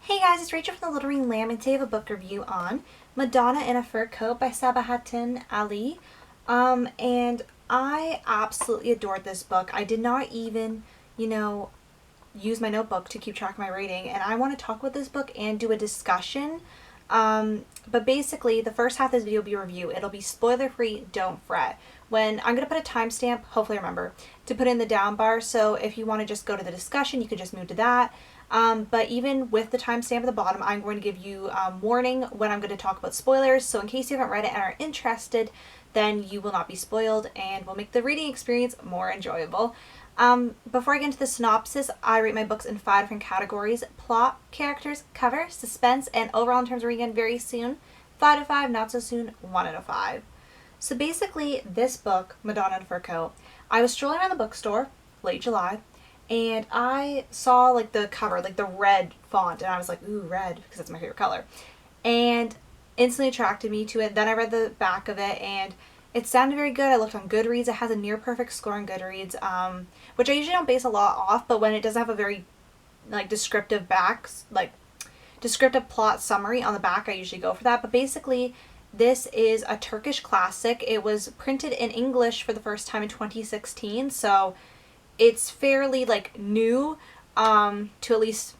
Hey guys, it's Rachel from the Little Ring Lamb, and today I have a book review on Madonna in a Fur Coat by Sabahattin Ali. And I absolutely adored this book. I did not even, use my notebook to keep track of my rating, and I want to talk about this book and do a discussion. But basically, the first half of this video will be a review. It'll be spoiler free, don't fret. When I'm going to put a timestamp, hopefully remember, to put in the down bar, so if you want to just go to the discussion, you could just move to that. But even with the timestamp at the bottom, I'm going to give you warning when I'm going to talk about spoilers. So in case you haven't read it and are interested, then you will not be spoiled and will make the reading experience more enjoyable. Before I get into the synopsis, I rate my books in 5 different categories: plot, characters, cover, suspense, and overall in terms of reading very soon. 5 out of 5, not so soon, 1 out of 5. So basically, this book, Madonna in a Fur Coat, I was strolling around the bookstore, late July, and I saw like the cover, like the red font, and I was like, ooh, red, because that's my favorite color. And instantly attracted me to it. Then I read the back of it, and it sounded very good. I looked on Goodreads. It has a near perfect score on Goodreads, which I usually don't base a lot off, but when it doesn't have a very descriptive descriptive plot summary on the back, I usually go for that. But basically, this is a Turkish classic. It was printed in English for the first time in 2016, so it's fairly new to at least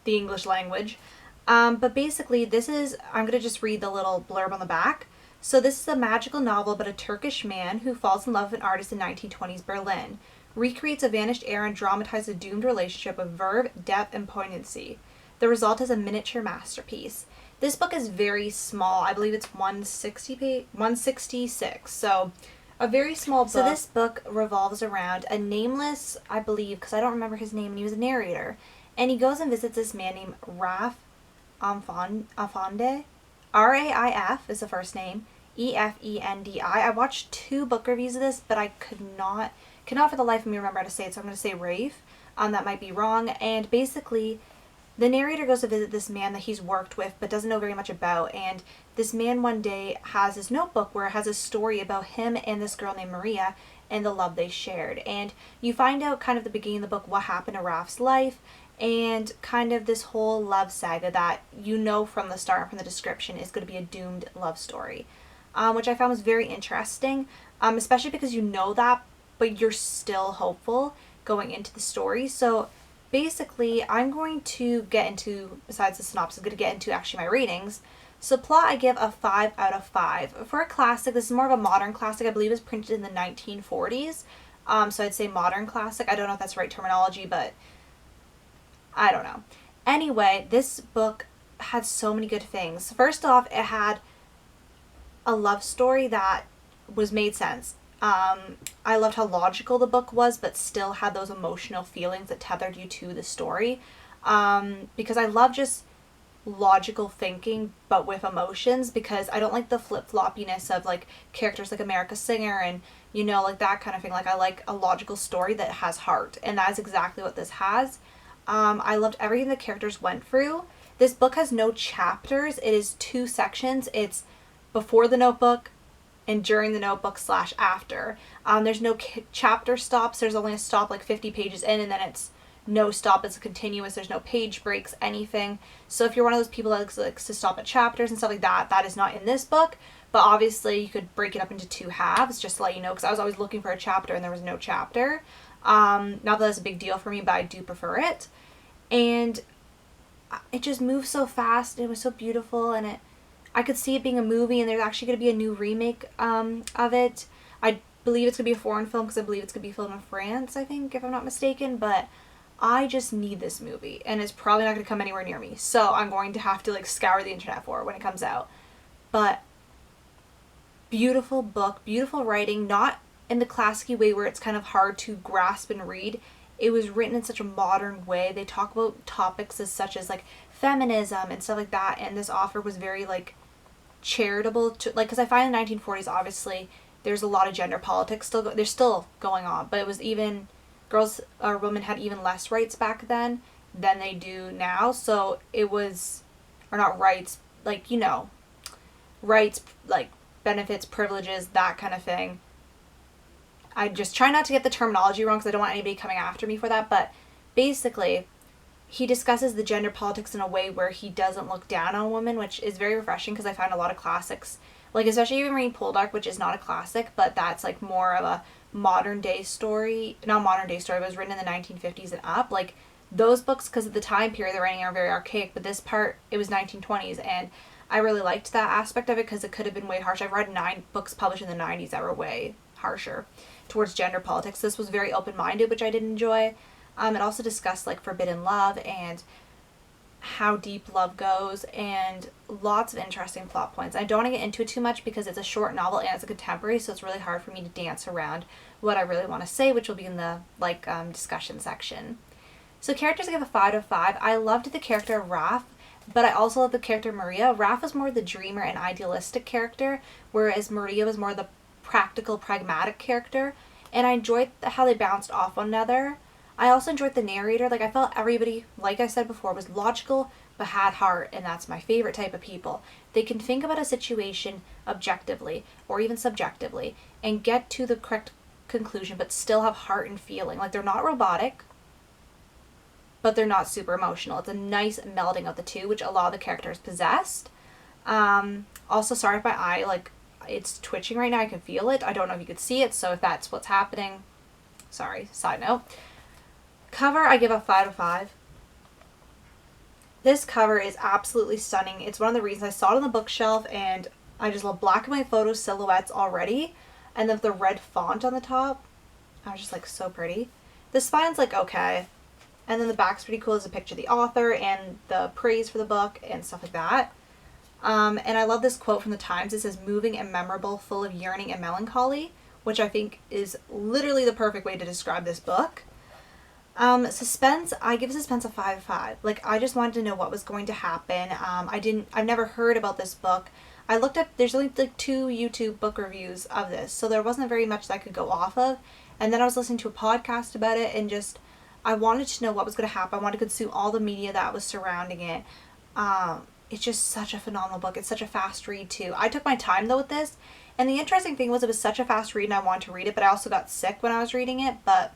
the English language. But basically, I'm going to just read the little blurb on the back. So this is a magical novel about a Turkish man who falls in love with an artist in 1920s Berlin, recreates a vanished era, and dramatizes a doomed relationship with verve, depth, and poignancy. The result is a miniature masterpiece. This book is very small. I believe it's 166. So a very small book. So this book revolves around a nameless, I believe, because I don't remember his name, and he was a narrator. And he goes and visits this man named Raif Afande. Raif is the first name. Efendi. I watched 2 book reviews of this, but I cannot for the life of me remember how to say it, so I'm going to say Rafe. That might be wrong. And basically, the narrator goes to visit this man that he's worked with but doesn't know very much about, and this man one day has his notebook where it has a story about him and this girl named Maria and the love they shared. And you find out kind of the beginning of the book what happened to Raf's life and kind of this whole love saga that from the start, from the description, is going to be a doomed love story, which I found was very interesting, especially because you know that, but you're still hopeful going into the story. So basically, I'm going to get into, besides the synopsis, I'm going to get into actually my ratings. So plot, I give a 5 out of 5. For a classic, this is more of a modern classic. I believe it was printed in the 1940s. So I'd say modern classic. I don't know if that's the right terminology, but I don't know. Anyway, this book had so many good things. First off, it had a love story that made sense. I loved how logical the book was, but still had those emotional feelings that tethered you to the story. Because I love just logical thinking, but with emotions, because I don't like the flip-floppiness of characters like America Singer and, that kind of thing. I like a logical story that has heart, and that is exactly what this has. I loved everything the characters went through. This book has no chapters. It is 2 sections. It's before the notebook and during the notebook / after. There's no chapter stops. There's only a stop 50 pages in, and then it's no stop. It's continuous. There's no page breaks, anything. So if you're one of those people that likes to stop at chapters and stuff like that, that is not in this book. But obviously you could break it up into 2 halves, just to let you know, because I was always looking for a chapter and there was no chapter. Not that that's a big deal for me, but I do prefer it. And it just moves so fast. It was so beautiful, and I could see it being a movie, and there's actually going to be a new remake of it. I believe it's going to be a foreign film, because I believe it's going to be filmed in France, I think, if I'm not mistaken. But I just need this movie, and it's probably not going to come anywhere near me. So I'm going to have to scour the internet for it when it comes out. But beautiful book, beautiful writing, not in the classic-y way where it's kind of hard to grasp and read. It was written in such a modern way. They talk about topics such as feminism and stuff like that, and this author was very charitable to because I find in the 1940s, obviously there's a lot of gender politics they're still going on, but it was even girls or women had even less rights back then than they do now. So it was, or not rights, rights, benefits, privileges, that kind of thing. I just try not to get the terminology wrong because I don't want anybody coming after me for that, but basically he discusses the gender politics in a way where he doesn't look down on women, which is very refreshing because I find a lot of classics, like especially even reading Poldark, which is not a classic, but that's like more of a modern day story, not modern day story, but it was written in the 1950s and up. Like those books, because of the time period they're writing, are very archaic, but this part, it was 1920s, and I really liked that aspect of it because it could have been way harsh. I've read 9 books published in the 90s that were way harsher towards gender politics. This was very open-minded, which I did enjoy. It also discussed like forbidden love and how deep love goes, and lots of interesting plot points. I don't want to get into it too much because it's a short novel and it's a contemporary, so it's really hard for me to dance around what I really want to say, which will be in the discussion section. So characters, I give a 5 out of 5. I loved the character of Raph, but I also love the character Maria. Raph was more the dreamer and idealistic character, whereas Maria was more the practical, pragmatic character, and I enjoyed how they bounced off one another. I also enjoyed the narrator. Like, I felt everybody, like I said before, was logical but had heart, and that's my favorite type of people. They can think about a situation objectively or even subjectively and get to the correct conclusion but still have heart and feeling. Like, they're not robotic, but they're not super emotional. It's a nice melding of the two, which a lot of the characters possessed. Also, sorry if my eye, it's twitching right now. I can feel it. I don't know if you could see it, so if that's what's happening, sorry, side note. Cover, I give a 5 out of 5. This cover is absolutely stunning. It's one of the reasons I saw it on the bookshelf, and I just love black and white photo silhouettes already. And then the red font on the top, I was just like, so pretty. The spine's like okay. And then the back's pretty cool. There's a picture of the author and the praise for the book and stuff like that. And I love this quote from the Times. It says, "Moving and memorable, full of yearning and melancholy," which I think is literally the perfect way to describe this book. Suspense, I give suspense a 5 out of 5. Like, I just wanted to know what was going to happen. I've never heard about this book. I looked up, there's only like 2 YouTube book reviews of this, so there wasn't very much that I could go off of. And then I was listening to a podcast about it, and just, I wanted to know what was going to happen. I wanted to consume all the media that was surrounding it. It's just such a phenomenal book. It's such a fast read too. I took my time though with this, and the interesting thing was it was such a fast read and I wanted to read it, but I also got sick when I was reading it, but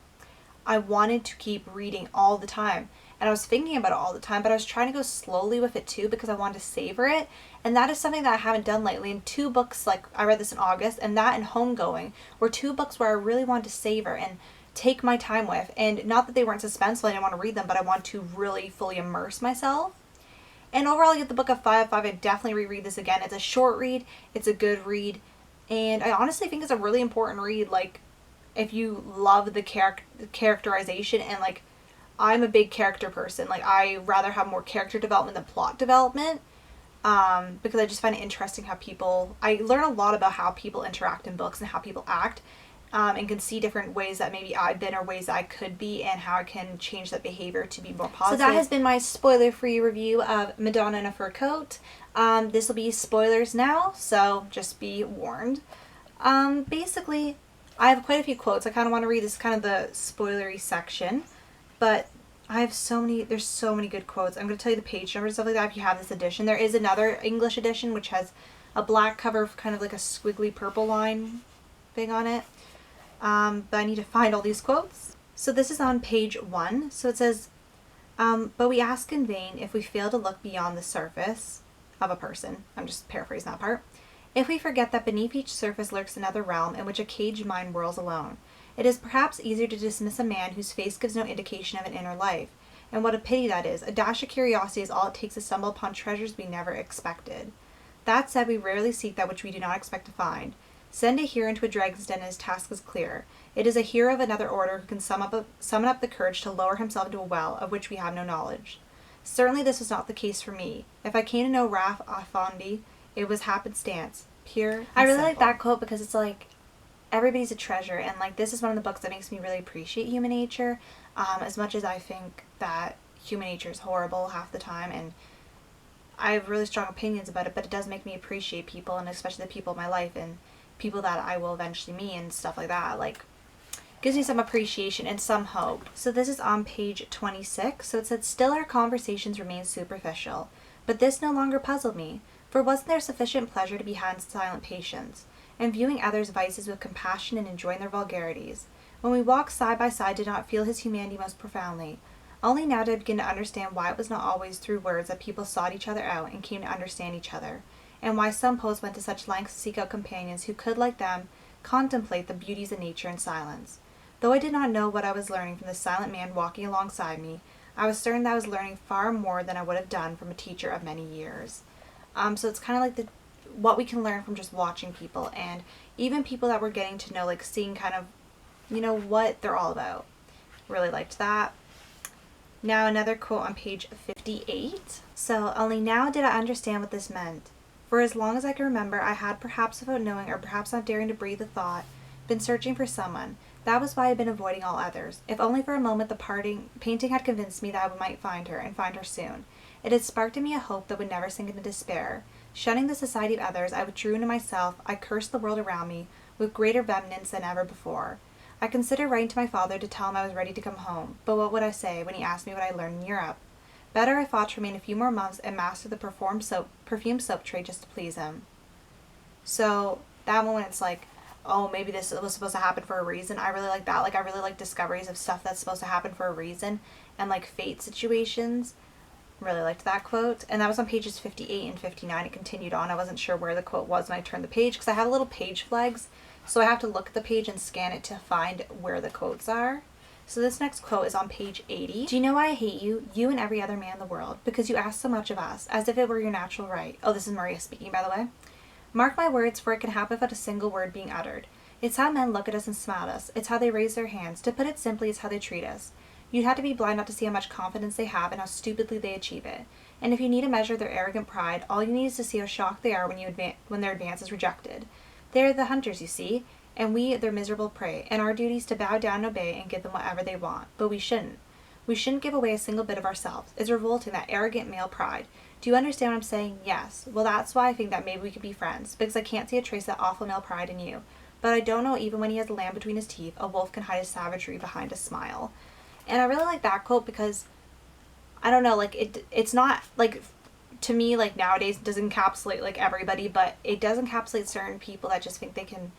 I wanted to keep reading all the time. And I was thinking about it all the time, but I was trying to go slowly with it too because I wanted to savor it. And that is something that I haven't done lately. And 2 books, like I read this in August, and that and Homegoing were 2 books where I really wanted to savor and take my time with. And not that they weren't suspenseful, I didn't want to read them, but I want to really fully immerse myself. And overall, I give the book a 5 out of 5. I definitely reread this again. It's a short read. It's a good read. And I honestly think it's a really important read. Like, if you love the characterization, and like, I'm a big character person. Like, I rather have more character development than plot development, because I just find it interesting how I learn a lot about how people interact in books and how people act, and can see different ways that maybe I've been or ways I could be, and how I can change that behavior to be more positive. So that has been my spoiler-free review of Madonna in a Fur Coat. This will be spoilers now, so just be warned. Basically, I have quite a few quotes. I kind of want to read this kind of the spoilery section, but I have there's so many good quotes. I'm going to tell you the page numbers and stuff like that if you have this edition. There is another English edition which has a black cover, kind of like a squiggly purple line thing on it. But I need to find all these quotes. So this is on page 1. So it says, but we ask in vain if we fail to look beyond the surface of a person. I'm just paraphrasing that part. If we forget that beneath each surface lurks another realm in which a caged mind whirls alone. It is perhaps easier to dismiss a man whose face gives no indication of an inner life. And what a pity that is. A dash of curiosity is all it takes to stumble upon treasures we never expected. That said, we rarely seek that which we do not expect to find. Send a hero into a dragon's den and his task is clear. It is a hero of another order who can summon up the courage to lower himself into a well of which we have no knowledge. Certainly this was not the case for me. If I came to know Raph Afandi, it was happenstance. Pure and I really simple. Like that quote because it's like, everybody's a treasure, and like, this is one of the books that makes me really appreciate human nature, as much as I think that human nature is horrible half the time, and I have really strong opinions about it, but it does make me appreciate people, and especially the people in my life and people that I will eventually meet and stuff like that. Like, gives me some appreciation and some hope. So this is on page 26. So it said, still our conversations remain superficial, but this no longer puzzled me, for wasn't there sufficient pleasure to be had in silent patience, and viewing others' vices with compassion and enjoying their vulgarities? When we walked side by side, did not feel his humanity most profoundly. Only now did I begin to understand why it was not always through words that people sought each other out and came to understand each other, and why some poets went to such lengths to seek out companions who could, like them, contemplate the beauties of nature in silence. Though I did not know what I was learning from the silent man walking alongside me, I was certain that I was learning far more than I would have done from a teacher of many years. So it's kind of like what we can learn from just watching people, and even people that we're getting to know, like seeing kind of, what they're all about. Really liked that. Now another quote on page 58. So, only now did I understand what this meant. For as long as I can remember, I had, perhaps without knowing or perhaps not daring to breathe a thought, been searching for someone. That was why I had been avoiding all others. If only for a moment the painting had convinced me that I might find her, and find her soon. It had sparked in me a hope that would never sink into despair. Shunning the society of others, I withdrew into myself. I cursed the world around me with greater vehemence than ever before. I considered writing to my father to tell him I was ready to come home, but what would I say when he asked me what I learned in Europe? Better, I thought, to remain a few more months and master the perfume soap trade just to please him. So that one, it's like, oh, maybe this was supposed to happen for a reason. I really like that. Like, I really like discoveries of stuff that's supposed to happen for a reason, and like fate situations. Really liked that quote. And that was on pages 58 and 59. It continued on. I wasn't sure where the quote was when I turned the page, because I have little page flags, so I have to look at the page and scan it to find where the quotes are. So this next quote is on page 80. Do you know why I hate you, you and every other man in the world? Because you ask so much of us, as if it were your natural right. Oh, this is Maria speaking, by the way. Mark my words, for it can happen without a single word being uttered. It's how men look at us and smile at us. It's how they raise their hands. To put it simply, it's how they treat us. You'd have to be blind not to see how much confidence they have and how stupidly they achieve it. And if you need to measure their arrogant pride, all you need is to see how shocked they are when their advance is rejected. They are the hunters, you see, and we their miserable prey, and our duty is to bow down and obey and give them whatever they want. But we shouldn't. We shouldn't give away a single bit of ourselves. It's revolting, that arrogant male pride. Do you understand what I'm saying? Yes. Well, that's why I think that maybe we could be friends, because I can't see a trace of that awful male pride in you. But I don't know, even when he has a lamb between his teeth, a wolf can hide his savagery behind a smile. And I really like that quote because, I don't know, like, it's not, like, to me, like, nowadays, it does encapsulate, like, everybody, but it does encapsulate certain people that just think they can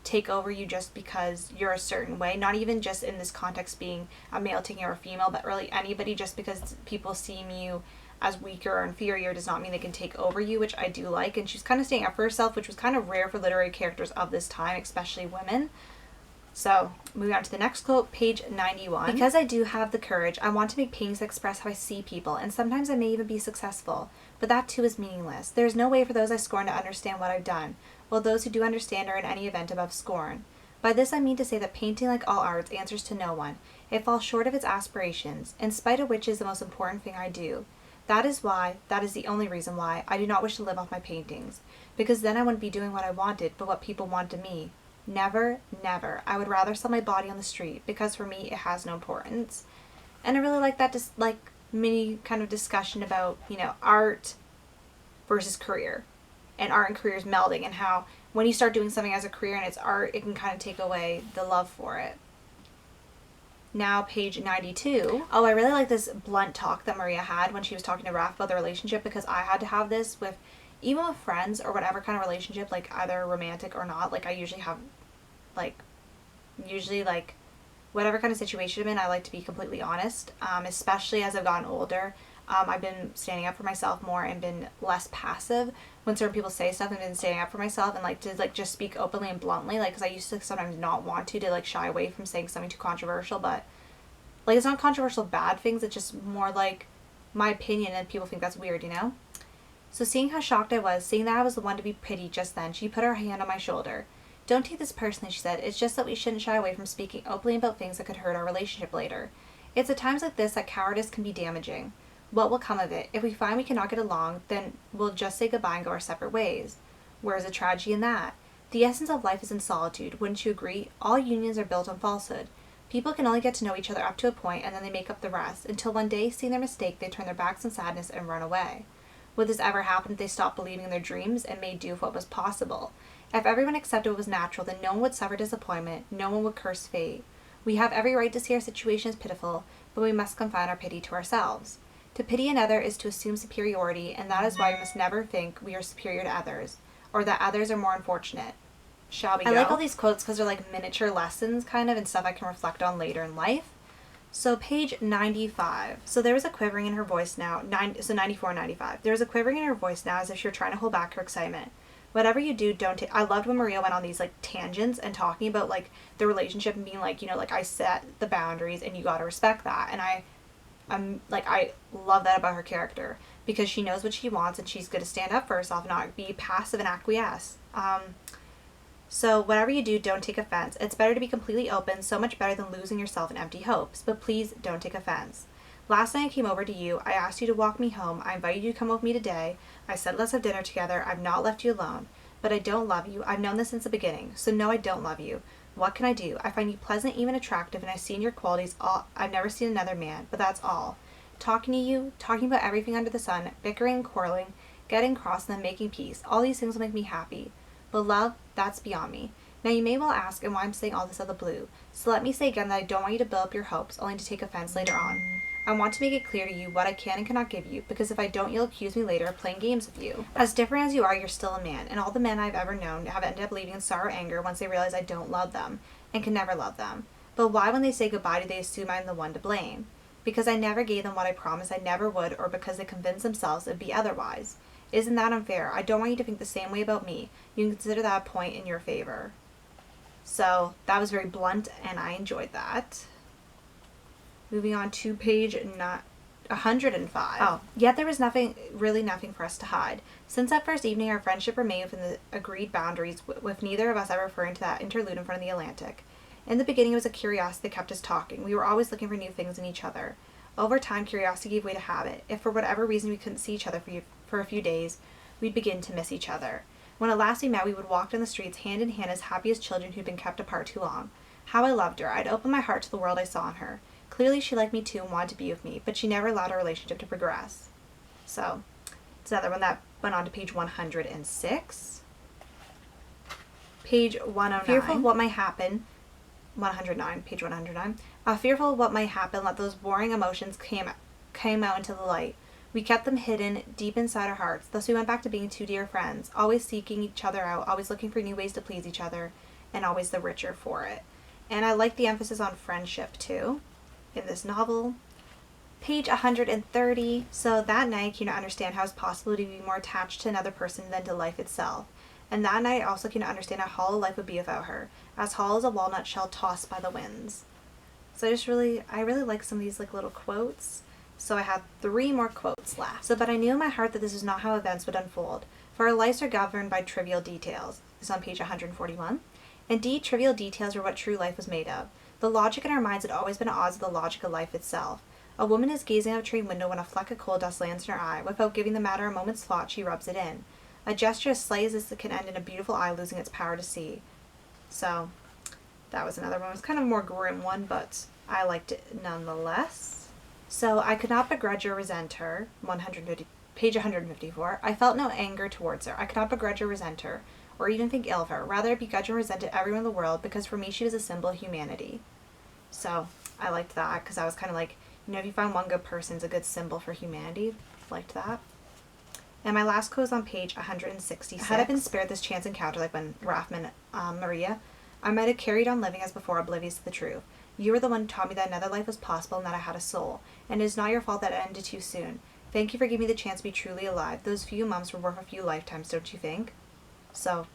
take over you just because you're a certain way. Not even just in this context being a male taking over a female, but really anybody, just because people see you as weaker or inferior does not mean they can take over you, which I do like. And she's kind of standing up for herself, which was kind of rare for literary characters of this time, especially women. So, moving on to the next quote, page 91. Because I do have the courage, I want to make paintings that express how I see people, and sometimes I may even be successful. But that too is meaningless. There is no way for those I scorn to understand what I've done, while those who do understand are in any event above scorn. By this I mean to say that painting, like all arts, answers to no one. It falls short of its aspirations, in spite of which is the most important thing I do. That is the only reason why, I do not wish to live off my paintings. Because then I wouldn't be doing what I wanted, but what people want of me. Never, never. I would rather sell my body on the street, because for me it has no importance. And I really like that, just like mini kind of discussion about, art versus career, and art and careers melding, and how when you start doing something as a career and it's art, it can kind of take away the love for it. Now, page 92. Oh, I really like this blunt talk that Maria had when she was talking to Raph about the relationship, because I had to have this with, even with friends or whatever kind of relationship, like either romantic or not. Like, I usually have, like, whatever kind of situation I'm in, I like to be completely honest, especially as I've gotten older. I've been standing up for myself more and been less passive when certain people say stuff, and been standing up for myself and to just speak openly and bluntly, because I used to sometimes not want to shy away from saying something too controversial, but it's not controversial bad things, it's just more like my opinion and people think that's weird, So seeing how shocked I was, seeing that I was the one to be pitied just then, she put her hand on my shoulder. Don't take this personally, she said. It's just that we shouldn't shy away from speaking openly about things that could hurt our relationship later. It's at times like this that cowardice can be damaging. What will come of it? If we find we cannot get along, then we'll just say goodbye and go our separate ways. Where's the tragedy in that? The essence of life is in solitude, wouldn't you agree? All unions are built on falsehood. People can only get to know each other up to a point, and then they make up the rest, until one day, seeing their mistake, they turn their backs in sadness and run away. Would this ever happen if they stopped believing in their dreams and made do with what was possible? If everyone accepted what was natural, then no one would suffer disappointment, no one would curse fate. We have every right to see our situation as pitiful, but we must confine our pity to ourselves. To pity another is to assume superiority, and that is why we must never think we are superior to others, or that others are more unfortunate. Shall we go? I like all these quotes because they're like miniature lessons kind of, and stuff I can reflect on later in life. So page 95. So there was a quivering in her voice now. 94 and 95. There was a quivering in her voice now as if she were trying to hold back her excitement. Whatever you do, don't take... I loved when Maria went on these, like, tangents and talking about, like, the relationship and being like, you know, like, I set the boundaries and you gotta respect that. And I love that about her character because she knows what she wants and she's gonna stand up for herself, not be passive and acquiesce. So whatever you do, don't take offense. It's better to be completely open, so much better than losing yourself in empty hopes. But please don't take offense. Last night I came over to you. I asked you to walk me home. I invited you to come with me today. I said let's have dinner together. I've not left you alone. But I don't love you. I've known this since the beginning. So no, I don't love you. What can I do? I find you pleasant, even attractive, and I've seen your qualities all. I've never seen another man, but that's all. Talking to you, talking about everything under the sun, bickering and quarreling, getting cross and then making peace. All these things will make me happy. But love, that's beyond me. Now you may well ask and why I'm saying all this out of the blue. So let me say again that I don't want you to build up your hopes, only to take offense later on. I want to make it clear to you what I can and cannot give you, because if I don't, you'll accuse me later of playing games with you. As different as you are, you're still a man, and all the men I've ever known have ended up leaving in sorrow or anger once they realize I don't love them, and can never love them. But why, when they say goodbye, do they assume I'm the one to blame? Because I never gave them what I promised I never would, or because they convinced themselves it'd be otherwise. Isn't that unfair? I don't want you to think the same way about me. You can consider that a point in your favor. So that was very blunt, and I enjoyed that. Moving on to page 105. Oh, yet there was really nothing for us to hide. Since that first evening, our friendship remained within the agreed boundaries, with neither of us ever referring to that interlude in front of the Atlantic. In the beginning, it was a curiosity that kept us talking. We were always looking for new things in each other. Over time, curiosity gave way to habit. If for whatever reason we couldn't see each other for a few days, we'd begin to miss each other. When at last we met, we would walk down the streets hand in hand as happy as children who'd been kept apart too long. How I loved her. I'd opened my heart to the world I saw in her. Clearly she liked me too and wanted to be with me, but she never allowed our relationship to progress. So, it's another one that went on to page 106. Page 109. Fearful of what might happen. 109, page 109. Fearful of what might happen, let those warring emotions came out into the light. We kept them hidden deep inside our hearts. Thus we went back to being two dear friends, always seeking each other out, always looking for new ways to please each other, and always the richer for it. And I like the emphasis on friendship too in this novel. Page 130. So that night I came to understand how it's possible to be more attached to another person than to life itself. And that night I also came to understand how hollow life would be without her, as hollow as a walnut shell tossed by the winds. So I really like some of these like little quotes. So I have 3 more quotes left. So, but I knew in my heart that this is not how events would unfold, for our lives are governed by trivial details. This is on page 141. Indeed, trivial details are what true life was made of. The logic in our minds had always been at odds with the logic of life itself. A woman is gazing out a train window when a fleck of coal dust lands in her eye. Without giving the matter a moment's thought, she rubs it in. A gesture as slight as this can end in a beautiful eye losing its power to see. So, that was another one. It was kind of a more grim one, but I liked it nonetheless. So, I could not begrudge or resent her. Page 154. I felt no anger towards her. I could not begrudge or resent her, or even think ill of her. Rather, I begrudged and resented everyone in the world, because for me she was a symbol of humanity. So, I liked that, because I was kind of like, you know, if you find one good person, it's a good symbol for humanity. Liked that. And my last quote is on page 166. Had I been spared this chance encounter, like when Raph met Maria, I might have carried on living as before, oblivious to the truth. You were the one who taught me that another life was possible and that I had a soul. And it is not your fault that it ended too soon. Thank you for giving me the chance to be truly alive. Those few months were worth a few lifetimes, don't you think? So,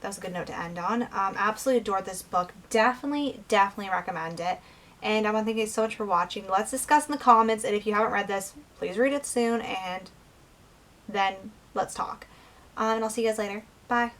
that was a good note to end on. Absolutely adored this book. Definitely recommend it. And I want to thank you so much for watching. Let's discuss in the comments. And if you haven't read this, please read it soon. And then let's talk. And I'll see you guys later. Bye.